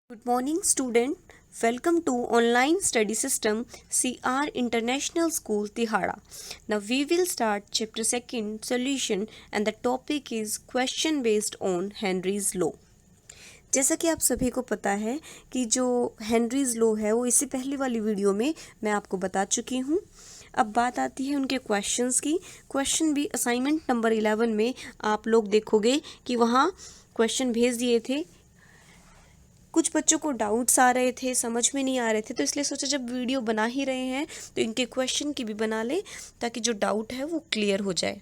Good morning, student. Welcome to online study system CR International School Tihara. Now we will start chapter 2 solution and the topic is question based on Henry's law. जैसा कि आप सभी को पता है कि जो हेनरीज लॉ है वो इससे पहले वाली वीडियो में मैं आपको बता चुकी हूँ। अब बात आती है उनके क्वेश्चंस की। क्वेश्चन भी असाइनमेंट नंबर 11 में आप लोग देखोगे कि वहाँ क्वेश्चन भेज दिए थे। कुछ बच्चों को डाउट्स आ रहे थे, समझ में नहीं आ रहे थे, तो इसलिए सोचा जब वीडियो बना ही रहे हैं तो इनके क्वेश्चन की भी बना ले ताकि जो डाउट है वो क्लियर हो जाए।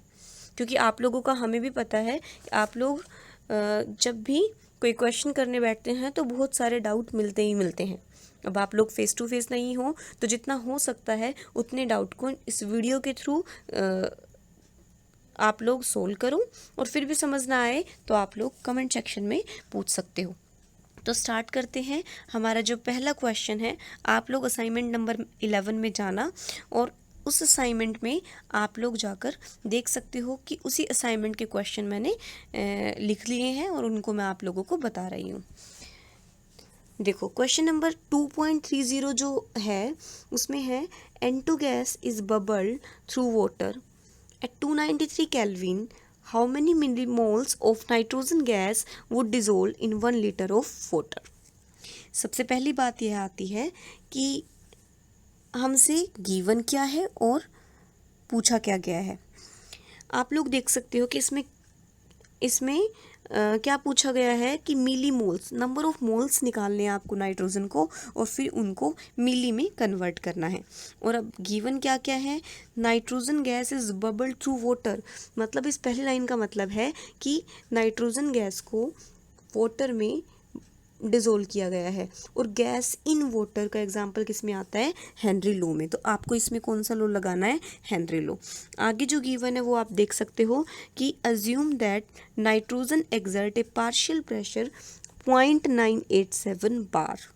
क्योंकि आप लोगों का हमें भी पता है कि आप लोग जब भी कोई क्वेश्चन करने बैठते हैं तो बहुत सारे डाउट मिलते ही मिलते हैं। अब आप लोग फेस टू फेस नहीं हो तो जितना हो सकता है उतने डाउट को इस वीडियो के थ्रू आप लोग सोल्व करो, और फिर भी समझ ना आए तो आप लोग कमेंट सेक्शन में पूछ सकते हो। तो स्टार्ट करते हैं। हमारा जो पहला क्वेश्चन है, आप लोग असाइनमेंट नंबर 11 में जाना और उस असाइनमेंट में आप लोग जाकर देख सकते हो कि उसी असाइनमेंट के क्वेश्चन मैंने लिख लिए हैं और उनको मैं आप लोगों को बता रही हूँ। देखो क्वेश्चन नंबर 2.30 जो है उसमें है N2 gas is bubble through water at 293 kelvin. How many millimoles of nitrogen gas would dissolve in 1 liter of water? सबसे पहली बात यह आती है कि हमसे गिवन क्या है और पूछा क्या गया है। आप लोग देख सकते हो कि इसमें क्या पूछा गया है कि मिली मोल्स, नंबर ऑफ मोल्स निकालने हैं आपको नाइट्रोजन को और फिर उनको मिली में कन्वर्ट करना है। और अब गिवन क्या क्या है, nitrogen gas is bubble through water, मतलब इस पहली लाइन का मतलब है कि नाइट्रोजन गैस को वाटर में डिज़ोल्व किया गया है। और गैस इन वाटर का एग्जांपल किस में आता है, हेनरी लॉ में। तो आपको इसमें कौन सा लॉ लगाना है, हेनरी लॉ। आगे जो गिवन है वो आप देख सकते हो कि assume that nitrogen exert A partial pressure 0.987 बार।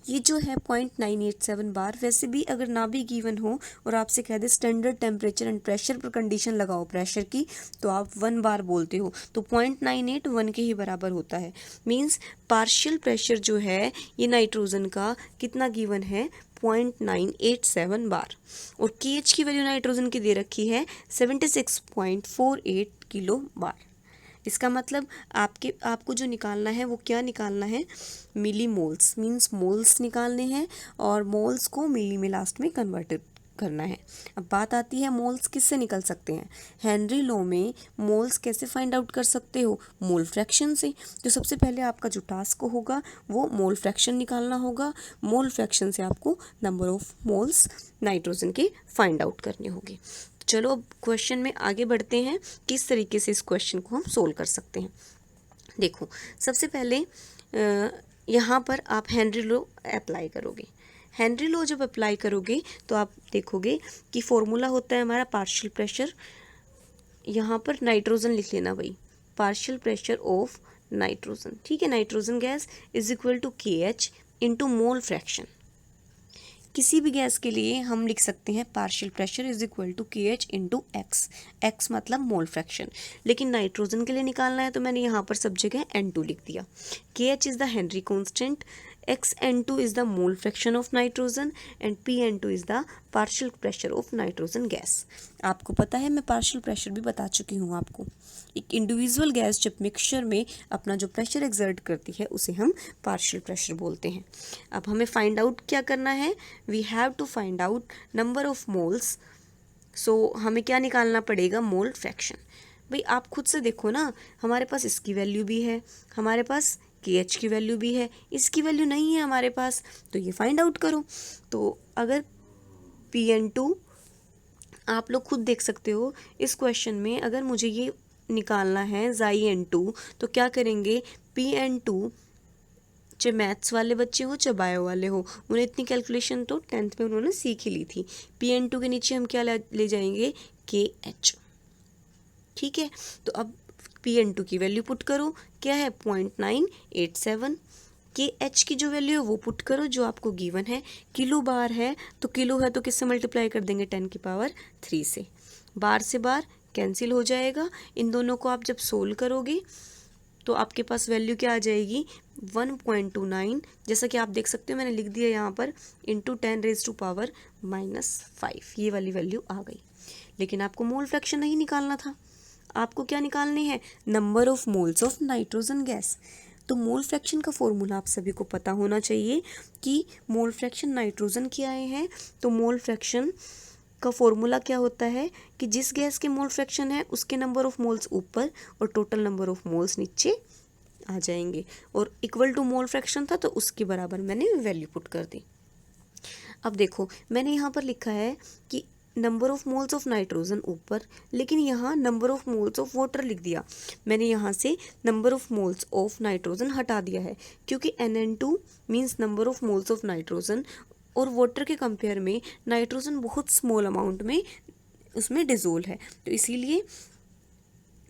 ये जो है 0.987 बार, वैसे भी अगर ना भी गिवन हो और आपसे कह दे स्टैंडर्ड टेम्परेचर एंड प्रेशर पर कंडीशन लगाओ प्रेशर की, तो आप 1 बार बोलते हो, तो 0.98 1 के ही बराबर होता है। मीन्स पार्शियल प्रेशर जो है ये नाइट्रोजन का कितना गिवन है, 0.987 बार। और KH की वैल्यू नाइट्रोजन की दे रखी है 76.48 किलो बार। इसका मतलब आपको जो निकालना है वो क्या निकालना है, मिली मोल्स, मीन्स मोल्स निकालने हैं और मोल्स को मिली में लास्ट में कन्वर्ट करना है। अब बात आती है मोल्स किससे निकल सकते हैं। हेनरी लॉ में मोल्स कैसे फाइंड आउट कर सकते हो, मोल फ्रैक्शन से। तो सबसे पहले आपका जो टास्क होगा वो मोल फ्रैक्शन निकालना होगा। मोल फ्रैक्शन से आपको नंबर ऑफ मोल्स नाइट्रोजन के फाइंड आउट करने होंगे। चलो अब क्वेश्चन में आगे बढ़ते हैं, किस तरीके से इस क्वेश्चन को हम सोल्व कर सकते हैं। देखो सबसे पहले यहाँ पर आप हेनरी लॉ अप्लाई करोगे। हेनरी लॉ जब अप्लाई करोगे तो आप देखोगे कि फॉर्मूला होता है हमारा पार्शियल प्रेशर, यहाँ पर नाइट्रोजन लिख लेना भाई, पार्शियल प्रेशर ऑफ नाइट्रोजन, ठीक है। Nitrogen gas is equal to KH into mole fraction. किसी भी गैस के लिए हम लिख सकते हैं partial pressure is equal to KH into X, X मतलब मोल फ्रैक्शन। लेकिन नाइट्रोजन के लिए निकालना है तो मैंने यहाँ पर सब जगह N2 लिख दिया। KH is the Henry constant, XN2 is the mole fraction of nitrogen and PN2 is the partial pressure of nitrogen gas। आपको पता है मैं पार्शियल प्रेशर भी बता चुकी हूँ आपको। एक इंडिविजुअल गैस जब मिक्सचर में अपना जो प्रेशर एक्सर्ट करती है उसे हम पार्शियल प्रेशर बोलते हैं। अब हमें फाइंड आउट क्या करना है, we have to find out number of moles. So हमें क्या निकालना पड़ेगा, मोल फ्रैक्शन। भाई आप खुद से देखो ना, हमारे पास इसकी वैल्यू भी है, हमारे पास KH की वैल्यू भी है, इसकी वैल्यू नहीं है हमारे पास, तो ये फाइंड आउट करो। तो अगर PN2 आप लोग खुद देख सकते हो इस क्वेश्चन में, अगर मुझे ये निकालना है Xi(N2) तो क्या करेंगे, PN2, चाहे मैथ्स वाले बच्चे हो चाहे बायो वाले हो, उन्हें इतनी कैलकुलेशन तो 10th में उन्होंने सीख ही ली थी। PN2 के नीचे हम क्या ले जाएंगे, KH, ठीक है। तो अब PN2 की वैल्यू पुट करो, क्या है 0.987। KH की जो वैल्यू है वो पुट करो जो आपको गिवन है, किलो बार है तो किलो है तो किससे मल्टीप्लाई कर देंगे, 10 की पावर 3 से। बार कैंसिल हो जाएगा। इन दोनों को आप जब सोल्व करोगे तो आपके पास वैल्यू क्या आ जाएगी 1.29, जैसा कि आप देख सकते हो मैंने लिख दिया यहाँ पर, इंटू 10⁻⁻⁵ ये वाली वैल्यू आ गई। लेकिन आपको मोल फ्रैक्शन नहीं निकालना था, आपको क्या निकालने हैं, number of moles of nitrogen gas. तो मोल फ्रैक्शन का फॉर्मूला आप सभी को पता होना चाहिए कि मोल फ्रैक्शन नाइट्रोजन के आए हैं, तो मोल फ्रैक्शन का फॉर्मूला क्या होता है कि जिस गैस के मोल फ्रैक्शन है उसके नंबर ऑफ मोल्स ऊपर और टोटल नंबर ऑफ मोल्स नीचे आ जाएंगे, और इक्वल टू मोल फ्रैक्शन था तो उसके बराबर मैंने वैल्यू पुट कर दी। अब देखो मैंने यहाँ पर लिखा है कि number of moles of nitrogen ऊपर, लेकिन यहाँ number of moles of water लिख दिया। मैंने यहाँ से number of moles of nitrogen हटा दिया है, क्योंकि NN2 means number of moles of nitrogen, और वाटर के कंपेयर में नाइट्रोजन बहुत स्मॉल अमाउंट में उसमें डिजोल्व है, तो इसीलिए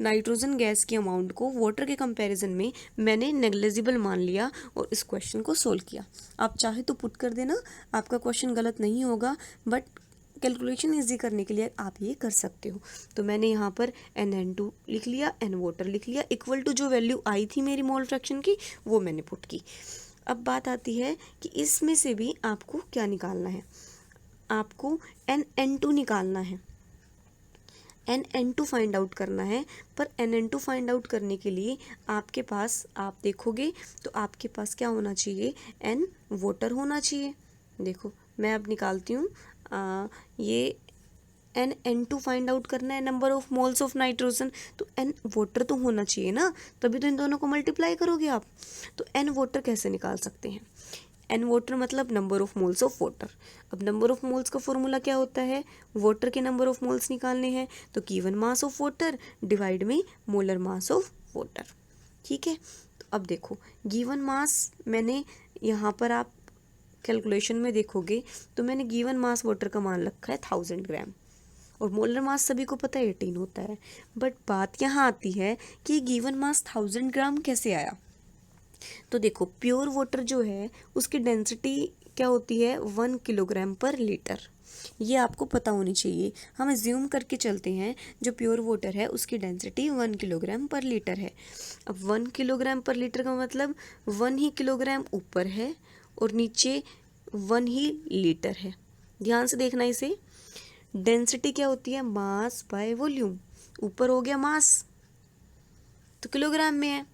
नाइट्रोजन गैस की अमाउंट को वाटर के कंपैरिजन में मैंने नेग्लिजिबल मान लिया और इस क्वेश्चन को सोल्व किया। आप चाहे तो पुट कर देना, आपका क्वेश्चन गलत नहीं होगा, बट कैलकुलेशन इजी करने के लिए आप ये कर सकते हो। तो मैंने यहाँ पर NN2 लिख लिया, N वाटर लिख लिया, इक्वल टू जो वैल्यू आई थी मेरी मोल फ्रैक्शन की वो मैंने पुट की। अब बात आती है कि इसमें से भी आपको क्या निकालना है, आपको NN2 निकालना है, NN2 फाइंड आउट करना है। पर NN2 फाइंड आउट करने के लिए आपके पास, आप देखोगे तो आपके पास क्या होना चाहिए, N वाटर होना चाहिए। देखो मैं अब निकालती हूँ, ये NN2 फाइंड आउट करना है, number of moles of nitrogen, तो N वाटर तो होना चाहिए ना, तभी तो इन दोनों को मल्टीप्लाई करोगे आप। तो N वाटर कैसे निकाल सकते हैं, N वाटर मतलब number of moles of water. अब नंबर ऑफ मोल्स का फॉर्मूला क्या होता है, वाटर के नंबर ऑफ मोल्स निकालने हैं तो given mass of water divide में मोलर मास ऑफ वाटर। ठीक है, तो अब देखो गिवन मास मैंने यहाँ पर, आप कैलकुलेशन में देखोगे तो मैंने गिवन मास वाटर का मान रखा है 1000 ग्राम, और मोलर मास सभी को पता है 18 होता है। बट बात यहाँ आती है कि गिवन मास 1000 ग्राम कैसे आया। तो देखो प्योर वाटर जो है उसकी डेंसिटी क्या होती है 1 किलोग्राम पर लीटर, ये आपको पता होनी चाहिए। हम एज्यूम करके चलते हैं जो प्योर वाटर है उसकी डेंसिटी 1 किलोग्राम पर लीटर है। अब 1 किलोग्राम पर लीटर का मतलब 1 ही किलोग्राम ऊपर है और नीचे 1 ही लीटर है। ध्यान से देखना इसे, डेंसिटी क्या होती है, मास बाय वॉल्यूम, ऊपर हो गया मास तो किलोग्राम में है,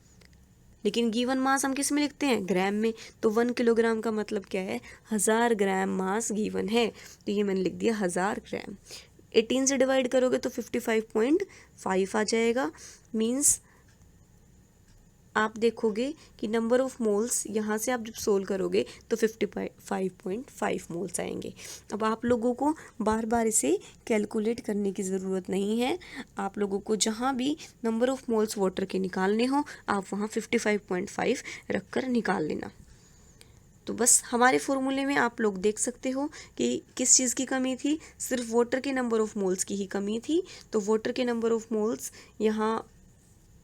लेकिन गिवन मास हम किस में लिखते हैं, ग्राम में। तो 1 किलोग्राम का मतलब क्या है, 1000 ग्राम मास गिवन है, तो ये मैंने लिख दिया 1000 ग्राम। 18 से डिवाइड करोगे तो 55.5 आ जाएगा। मीन्स आप देखोगे कि नंबर ऑफ मोल्स यहाँ से आप जब सोल्व करोगे तो 55.5 मोल्स आएंगे। अब आप लोगों को बार बार इसे कैलकुलेट करने की ज़रूरत नहीं है, आप लोगों को जहाँ भी नंबर ऑफ मोल्स वाटर के निकालने हो आप वहाँ 55.5 रख कर निकाल लेना। तो बस हमारे फॉर्मूले में आप लोग देख सकते हो कि किस चीज़ की कमी थी, सिर्फ वाटर के नंबर ऑफ मोल्स की ही कमी थी। तो वाटर के नंबर ऑफ मोल्स यहाँ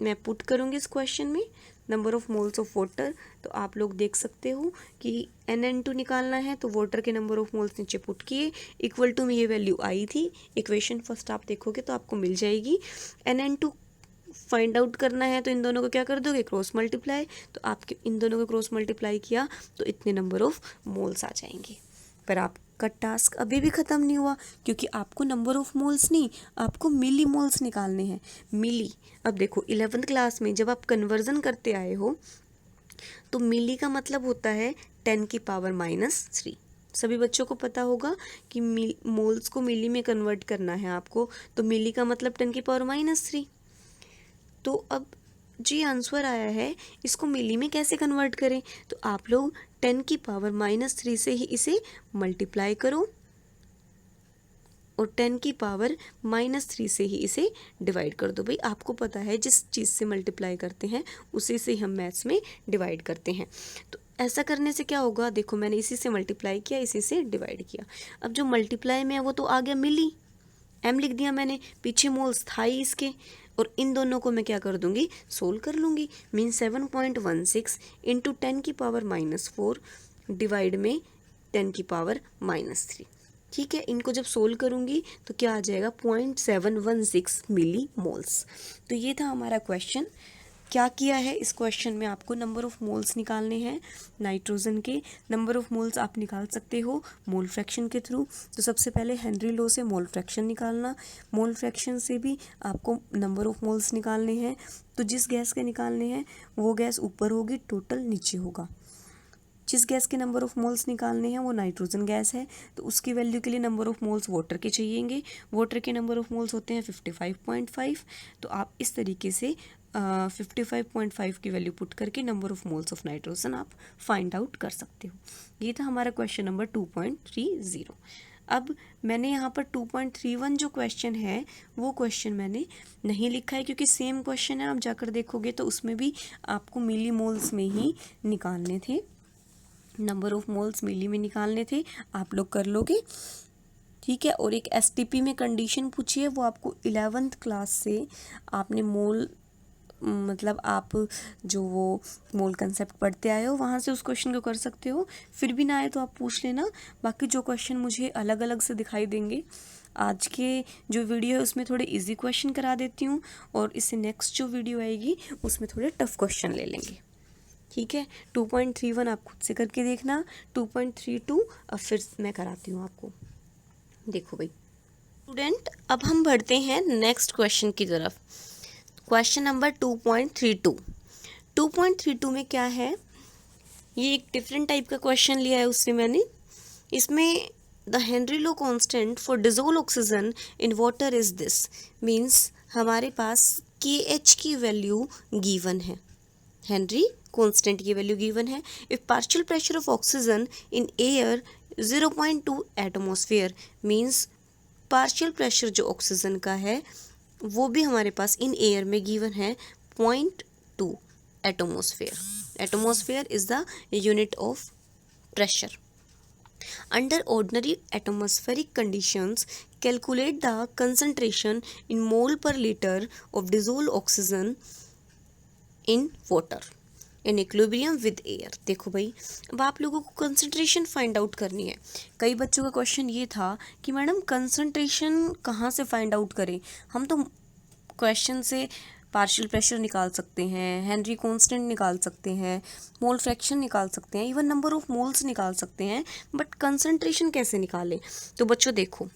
मैं पुट करूँगी इस क्वेश्चन में, number of moles of water. तो आप लोग देख सकते हो कि NN2 निकालना है तो वाटर के नंबर ऑफ मोल्स नीचे पुट किए, इक्वल टू में ये वैल्यू आई थी, इक्वेशन फर्स्ट आप देखोगे तो आपको मिल जाएगी। NN2 फाइंड आउट करना है तो इन दोनों को क्या कर दोगे, क्रॉस मल्टीप्लाई, तो आपके इन दोनों को क्रॉस मल्टीप्लाई किया तो इतने नंबर ऑफ मोल्स आ जाएंगे। पर आपका टास्क अभी भी ख़त्म नहीं हुआ, क्योंकि आपको नंबर ऑफ मोल्स नहीं, आपको मिली मोल्स निकालने हैं। मिली, अब देखो 11th क्लास में जब आप कन्वर्जन करते आए हो तो मिली का मतलब होता है 10 की पावर -3। सभी बच्चों को पता होगा कि मोल्स को मिली में कन्वर्ट करना है आपको, तो मिली का मतलब 10 की पावर -3। तो अब जी आंसर आया है, इसको मिली में कैसे कन्वर्ट करें, तो आप लोग 10 की पावर -3 से ही इसे मल्टीप्लाई करो और 10 की पावर -3 से ही इसे डिवाइड कर दो। भाई आपको पता है जिस चीज़ से मल्टीप्लाई करते हैं उसी से हम मैथ्स में डिवाइड करते हैं। तो ऐसा करने से क्या होगा, देखो मैंने इसी से मल्टीप्लाई किया, इसी से डिवाइड किया। अब जो मल्टीप्लाई में है वो तो आ गया मिली, m लिख दिया मैंने, पीछे मोल्स था ही इसके, और इन दोनों को मैं क्या कर दूंगी, सोल्व कर लूँगी। मीन 7.16 इंटू 10 की पावर -4 डिवाइड में 10 की पावर -3। ठीक है, इनको जब सोल्व करूँगी तो क्या आ जाएगा 0.716 मिली मोल्स। तो ये था हमारा क्वेश्चन क्या किया है इस क्वेश्चन में, आपको नंबर ऑफ मोल्स निकालने हैं नाइट्रोजन के। नंबर ऑफ मोल्स आप निकाल सकते हो मोल फ्रैक्शन के थ्रू। तो सबसे पहले हेनरी लॉ से मोल फ्रैक्शन निकालना, मोल फ्रैक्शन से भी आपको नंबर ऑफ मोल्स निकालने हैं। तो जिस गैस के निकालने हैं वो गैस ऊपर होगी, टोटल नीचे होगा। जिस गैस के नंबर ऑफ मोल्स निकालने हैं वो नाइट्रोजन गैस है, तो उसकी वैल्यू के लिए नंबर ऑफ मोल्स वाटर के चाहिएंगे। वाटर के नंबर ऑफ मोल्स होते हैं 55.5। तो आप इस तरीके से 55.5 की वैल्यू पुट करके number of moles of nitrogen आप फाइंड आउट कर सकते हो। ये था हमारा क्वेश्चन नंबर 2.30। अब मैंने यहाँ पर 2.31 जो क्वेश्चन है वो क्वेश्चन मैंने नहीं लिखा है, क्योंकि सेम क्वेश्चन है, आप जाकर देखोगे तो उसमें भी आपको मिली मोल्स में ही निकालने थे, नंबर ऑफ मोल्स मिली में निकालने थे। आप लोग कर लोगे, ठीक है। और एक एसटीपी में कंडीशन पूछी है, वो आपको 11th क्लास से आपने मोल मतलब आप जो वो मोल कंसेप्ट पढ़ते आए हो वहाँ से उस क्वेश्चन को कर सकते हो। फिर भी ना आए तो आप पूछ लेना। बाकी जो क्वेश्चन मुझे अलग अलग से दिखाई देंगे, आज के जो वीडियो है उसमें थोड़े इजी क्वेश्चन करा देती हूँ, और इससे नेक्स्ट जो वीडियो आएगी उसमें थोड़े टफ क्वेश्चन ले लेंगे, ठीक है। 2.31 आप खुद से करके देखना। 2.32 अब फिर मैं कराती हूँ आपको। देखो भाई स्टूडेंट, अब हम बढ़ते हैं नेक्स्ट क्वेश्चन की तरफ। Question number 2.32। 2.32 में क्या है, ये एक डिफरेंट टाइप का क्वेश्चन लिया है उससे मैंने। इसमें the Henry law constant for dissolve oxygen in water is this, means हमारे पास KH की वैल्यू गिवन है, हेनरी कांस्टेंट की वैल्यू गिवन है। If partial pressure of oxygen in air 0.2 atmosphere, means partial pressure जो ऑक्सीजन का है वो भी हमारे पास इन एयर में गिवन है 0.2 atmosphere. Atmosphere is the unit of pressure. Under ordinary atmospheric conditions, calculate the concentration in mole per liter of dissolved oxygen in water in equilibrium with air। देखो भाई, अब आप लोगों को कंसंट्रेशन फाइंड आउट करनी है। कई बच्चों का क्वेश्चन ये था कि मैडम कंसंट्रेशन कहाँ से फाइंड आउट करें, हम तो क्वेश्चन से पार्शियल प्रेशर निकाल सकते हैं, हेनरी कांस्टेंट निकाल सकते हैं, मोल फ्रैक्शन निकाल सकते हैं, इवन नंबर ऑफ मोल्स निकाल सकते हैं, बट कंसंट्रेशन कैसे निकालें। तो बच्चों देखो,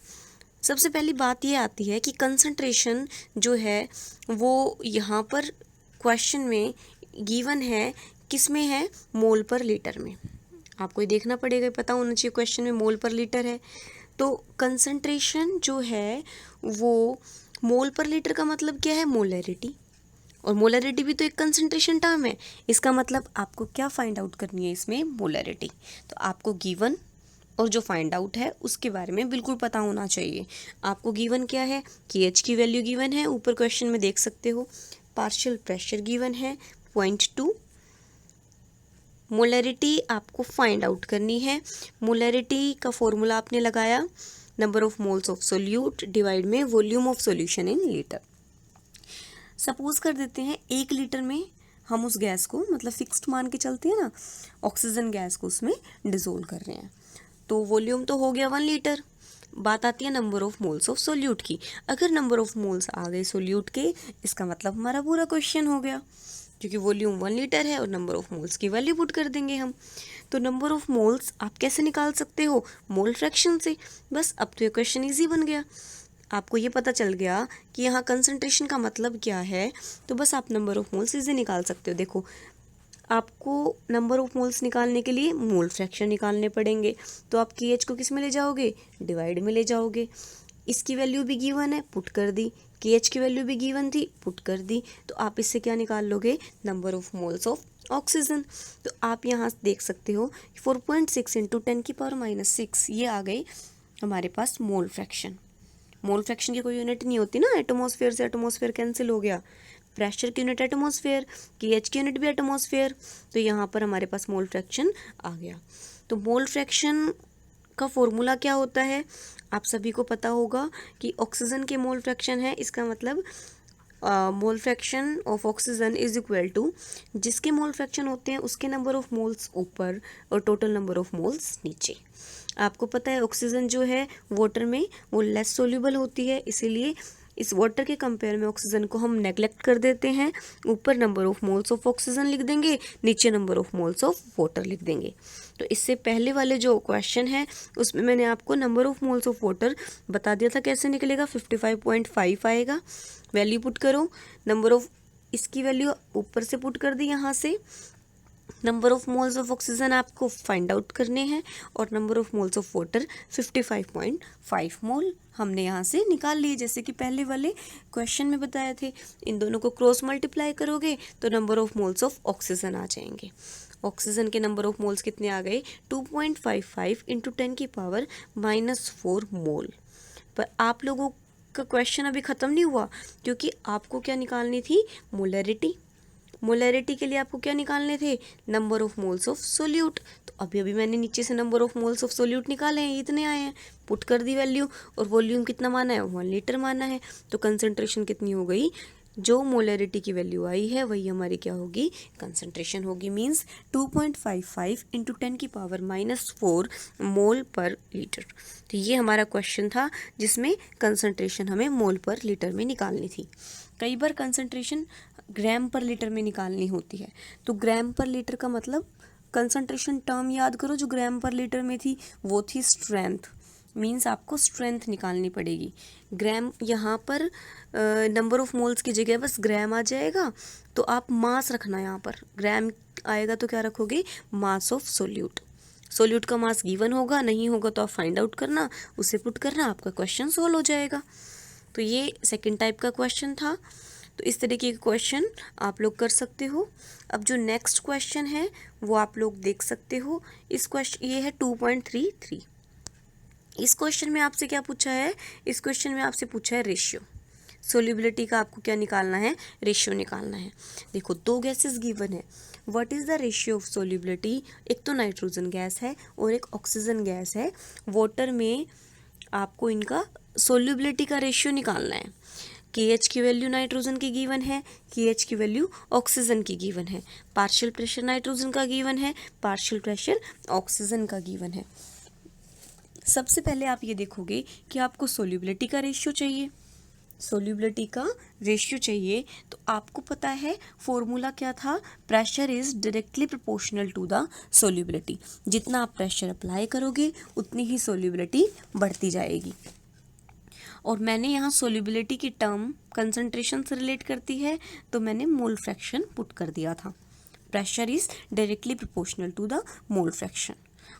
सबसे पहली बात ये आती है कि कंसंट्रेशन जो है वो यहाँ पर क्वेश्चन में गिवन है, किस में है, मोल पर लीटर में। आपको ये देखना पड़ेगा, पता होना चाहिए क्वेश्चन में मोल पर लीटर है। तो कंसंट्रेशन जो है वो मोल पर लीटर का मतलब क्या है, मोलैरिटी, और मोलैरिटी भी तो एक कंसंट्रेशन टर्म है। इसका मतलब आपको क्या फाइंड आउट करनी है इसमें, मोलैरिटी। तो आपको गिवन और जो फाइंड आउट है उसके बारे में बिल्कुल पता होना चाहिए। आपको गिवन क्या है, KH की वैल्यू गिवन है, ऊपर क्वेश्चन में देख सकते हो। पार्शियल प्रेशर गिवन है 0.2। मोलैरिटी आपको फाइंड आउट करनी है। मोलैरिटी का फॉर्मूला आपने लगाया, number of moles of solute divide में volume of solution in litre. Suppose कर देते हैं 1 लीटर में हम उस गैस को, मतलब फिक्स्ड मान के चलते हैं ना, ऑक्सीजन गैस को उसमें डिसोल्व कर रहे हैं, तो वॉल्यूम तो हो गया 1 लीटर। बात आती है number of moles of solute की। अगर नंबर ऑफ मोल्स आ गए सोल्यूट के, इसका मतलब हमारा पूरा क्वेश्चन हो गया, क्योंकि वॉल्यूम 1 लीटर है और नंबर ऑफ मोल्स की वैल्यू पुट कर देंगे हम। तो नंबर ऑफ मोल्स आप कैसे निकाल सकते हो, मोल फ्रैक्शन से। बस अब तो ये क्वेश्चन इजी बन गया, आपको ये पता चल गया कि यहाँ कंसंट्रेशन का मतलब क्या है, तो बस आप नंबर ऑफ मोल्स इजी निकाल सकते हो। देखो, आपको नंबर ऑफ मोल्स निकालने के लिए मोल फ्रैक्शन निकालने पड़ेंगे, तो आप KH को किस में ले जाओगे, डिवाइड में ले जाओगे। इसकी वैल्यू भी गिवन है, पुट कर दी, KH की वैल्यू भी गिवन थी, पुट कर दी, तो आप इससे क्या निकाल लोगे, number of moles of oxygen. तो आप यहाँ देख सकते हो 4.6 इंटू 10⁻⁻⁶ ये आ गई हमारे पास मोल फ्रैक्शन। मोल फ्रैक्शन की कोई यूनिट नहीं होती ना, एटमॉस्फेयर से एटमॉस्फेयर कैंसिल हो गया, प्रेशर की यूनिट एटमॉस्फेयर, KH की यूनिट भी एटमॉस्फेयर, तो यहाँ पर हमारे पास मोल फ्रैक्शन आ गया। तो मोल फ्रैक्शन का फॉर्मूला क्या होता है, आप सभी को पता होगा कि ऑक्सीजन के मोल फ्रैक्शन है, इसका मतलब mole fraction of oxygen is equal to, जिसके मोल फ्रैक्शन होते हैं उसके नंबर ऑफ मोल्स ऊपर और टोटल नंबर ऑफ मोल्स नीचे। आपको पता है ऑक्सीजन जो है वाटर में वो लेस सोल्यूबल होती है, इसीलिए इस वाटर के कंपेयर में ऑक्सीजन को हम नेग्लेक्ट कर देते हैं, ऊपर number of moles of oxygen लिख देंगे, नीचे number of moles of water लिख देंगे। तो इससे पहले वाले जो क्वेश्चन है उसमें मैंने आपको number of moles of water बता दिया था कैसे निकलेगा, 55.5 आएगा। वैल्यू पुट करो, नंबर ऑफ, इसकी वैल्यू ऊपर से पुट कर दी यहाँ से, number of moles of oxygen आपको फाइंड आउट करने हैं और number of moles of water 55.5 मोल हमने यहाँ से निकाल लिए, जैसे कि पहले वाले क्वेश्चन में बताए थे। इन दोनों को क्रॉस मल्टीप्लाई करोगे तो number of moles of oxygen आ जाएंगे। ऑक्सीजन के नंबर ऑफ मोल्स कितने आ गए, 2.55 इंटू 10 की पावर -4 मोल। पर आप लोगों का क्वेश्चन अभी ख़त्म नहीं हुआ, क्योंकि आपको क्या निकालनी थी, मोलैरिटी। मोलैरिटी के लिए आपको क्या निकालने थे, number of moles of solute. तो अभी अभी मैंने नीचे से number of moles of solute निकाले हैं, इतने आए हैं, पुट कर दी वैल्यू, और वॉल्यूम कितना माना है, 1 लीटर माना है। तो कंसंट्रेशन कितनी हो गई, जो मोलैरिटी की वैल्यू आई है वही हमारी क्या होगी, कंसंट्रेशन होगी। मींस 2.55 इंटू 10 की पावर -4 मोल पर लीटर। तो ये हमारा क्वेश्चन था जिसमें कंसंट्रेशन हमें मोल पर लीटर में निकालनी थी। कई बार कंसंट्रेशन ग्राम पर लीटर में निकालनी होती है। तो ग्राम पर लीटर का मतलब, कंसंट्रेशन टर्म याद करो जो ग्राम पर लीटर में थी, वो थी स्ट्रेंथ। मींस आपको स्ट्रेंथ निकालनी पड़ेगी। ग्राम यहाँ पर नंबर ऑफ मोल्स की जगह बस ग्राम आ जाएगा, तो आप मास रखना, यहाँ पर ग्राम आएगा तो क्या रखोगे, मास ऑफ सोल्यूट। सोल्यूट का मास गिवन होगा, नहीं होगा तो आप फाइंड आउट करना, उसे पुट करना, आपका क्वेश्चन सोल्व हो जाएगा। तो ये सेकंड टाइप का क्वेश्चन था। तो इस तरीके के क्वेश्चन आप लोग कर सकते हो। अब जो नेक्स्ट क्वेश्चन है वो आप लोग देख सकते हो। इस क्वेश्चन, ये है 2.33। इस क्वेश्चन में आपसे क्या पूछा है, इस क्वेश्चन में आपसे पूछा है रेशियो। सोल्यूबिलिटी का आपको क्या निकालना है, रेशियो निकालना है। देखो, 2 गैसेस गिवन है, what is the ratio of solubility. एक तो नाइट्रोजन गैस है और एक ऑक्सीजन गैस है। वाटर में आपको इनका सोल्यूबिलिटी का रेशियो निकालना है। KH की वैल्यू नाइट्रोजन की गिवन है, KH की वैल्यू ऑक्सीजन की गिवन है, पार्शियल प्रेशर नाइट्रोजन का गिवन है, पार्शियल प्रेशर ऑक्सीजन का गिवन है। सबसे पहले आप ये देखोगे कि आपको सोल्यूबिलिटी का रेशियो चाहिए। सोल्यूबिलिटी का रेशियो चाहिए तो आपको पता है फॉर्मूला क्या था, pressure is directly proportional to the solubility. जितना आप प्रेशर अप्लाई करोगे उतनी ही सोल्यूबिलिटी बढ़ती जाएगी। और मैंने यहाँ सोल्यूबिलिटी की टर्म कंसंट्रेशन से रिलेट करती है, तो मैंने मोल फ्रैक्शन पुट कर दिया था। Pressure is directly proportional to the mole fraction,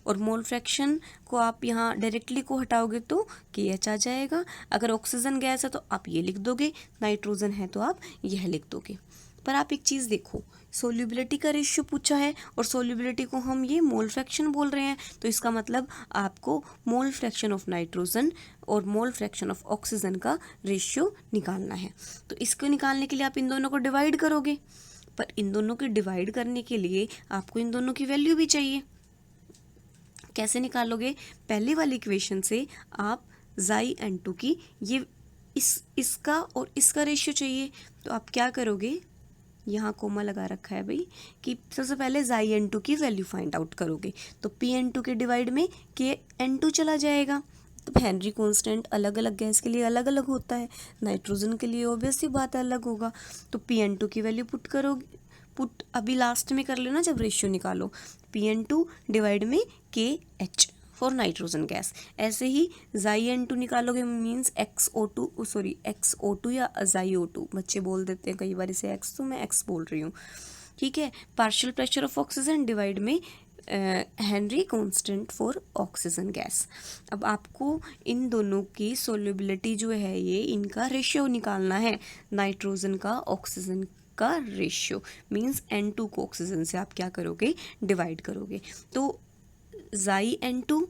और मोल फ्रैक्शन को आप यहाँ डायरेक्टली को हटाओगे तो KH आ जाएगा। अगर ऑक्सीजन गैस है तो आप ये लिख दोगे, नाइट्रोजन है तो आप यह लिख दोगे। पर आप एक चीज़ देखो, सोल्यूबिलिटी का रेशियो पूछा है और सोल्यूबिलिटी को हम ये मोल फ्रैक्शन बोल रहे हैं, तो इसका मतलब आपको मोल फ्रैक्शन ऑफ नाइट्रोजन और मोल फ्रैक्शन ऑफ ऑक्सीजन का रेशियो निकालना है। तो इसको निकालने के लिए आप इन दोनों को डिवाइड करोगे, पर इन दोनों को डिवाइड करने के लिए आपको इन दोनों की वैल्यू भी चाहिए। कैसे निकालोगे, पहली वाली इक्वेशन से आप Xi(N2) की ये इसका और इसका रेशियो चाहिए, तो आप क्या करोगे, यहाँ कोमा लगा रखा है भाई, कि सबसे पहले Xi(N2) की वैल्यू फाइंड आउट करोगे, तो P(N2) के डिवाइड में K(N2) चला जाएगा। तो हेनरी कांस्टेंट अलग अलग गैस के लिए अलग अलग होता है, नाइट्रोजन के लिए ऑब्वियस ही बात अलग होगा। तो P(N2) की वैल्यू पुट करोगे, पुट अभी लास्ट में कर लेना जब रेशियो निकालो, P(N2) डिवाइड में KH फॉर नाइट्रोजन गैस। ऐसे ही Xi(N2) निकालोगे, मीन्स XO2 या Xio2, बच्चे बोल देते हैं कई बार इसे X, तो मैं X बोल रही हूँ, ठीक है। Partial pressure of oxygen divide में Henry constant for oxygen gas. अब आपको इन दोनों की सोल्यूबिलिटी जो है, ये इनका रेशियो निकालना है, नाइट्रोजन का ऑक्सीजन का रेशियो। मीन्स N2 को ऑक्सीजन से आप क्या करोगे, डिवाइड करोगे। तो Xi(N2)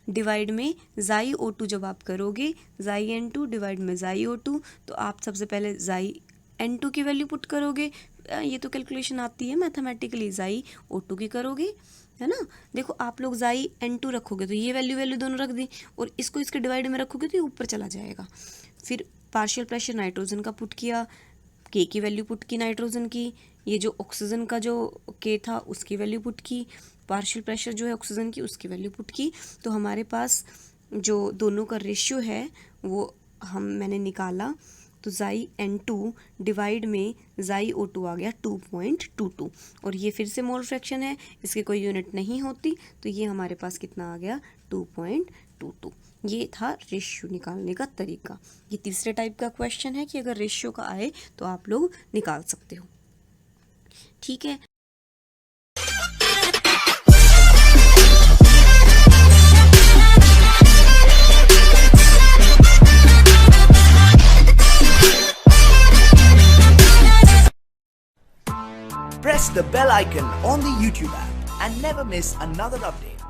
डिवाइड में Xio2 जब आप करोगे, Xi(N2) डिवाइड में Xio2, तो आप सबसे पहले Xi(N2) की वैल्यू पुट करोगे। ये तो कैलकुलेशन आती है मैथमेटिकली, Xio2 की करोगे, है ना। देखो, आप लोग Xi(N2) रखोगे तो ये वैल्यू दोनों रख दी, और इसको इसके डिवाइड में रखोगे तो ये ऊपर चला जाएगा। फिर पार्शियल प्रेशर नाइट्रोजन का पुट किया, K की वैल्यू पुट की नाइट्रोजन की, ये जो ऑक्सीजन का जो K था उसकी वैल्यू पुट की, पार्शियल प्रेशर जो है ऑक्सीजन की उसकी वैल्यू पुट की। तो हमारे पास जो दोनों का रेशियो है वो मैंने निकाला, तो Xi(N2) डिवाइड में Xi(O2) आ गया 2.22 और ये फिर से मोल फ्रैक्शन है, इसकी कोई यूनिट नहीं होती, तो ये हमारे पास कितना आ गया 2.22। ये था रेशियो निकालने का तरीका। ये तीसरे टाइप का क्वेश्चन है कि अगर रेशियो का आए तो आप लोग निकाल सकते हो। ठीक है। Press the bell icon on the YouTube app and never miss another update.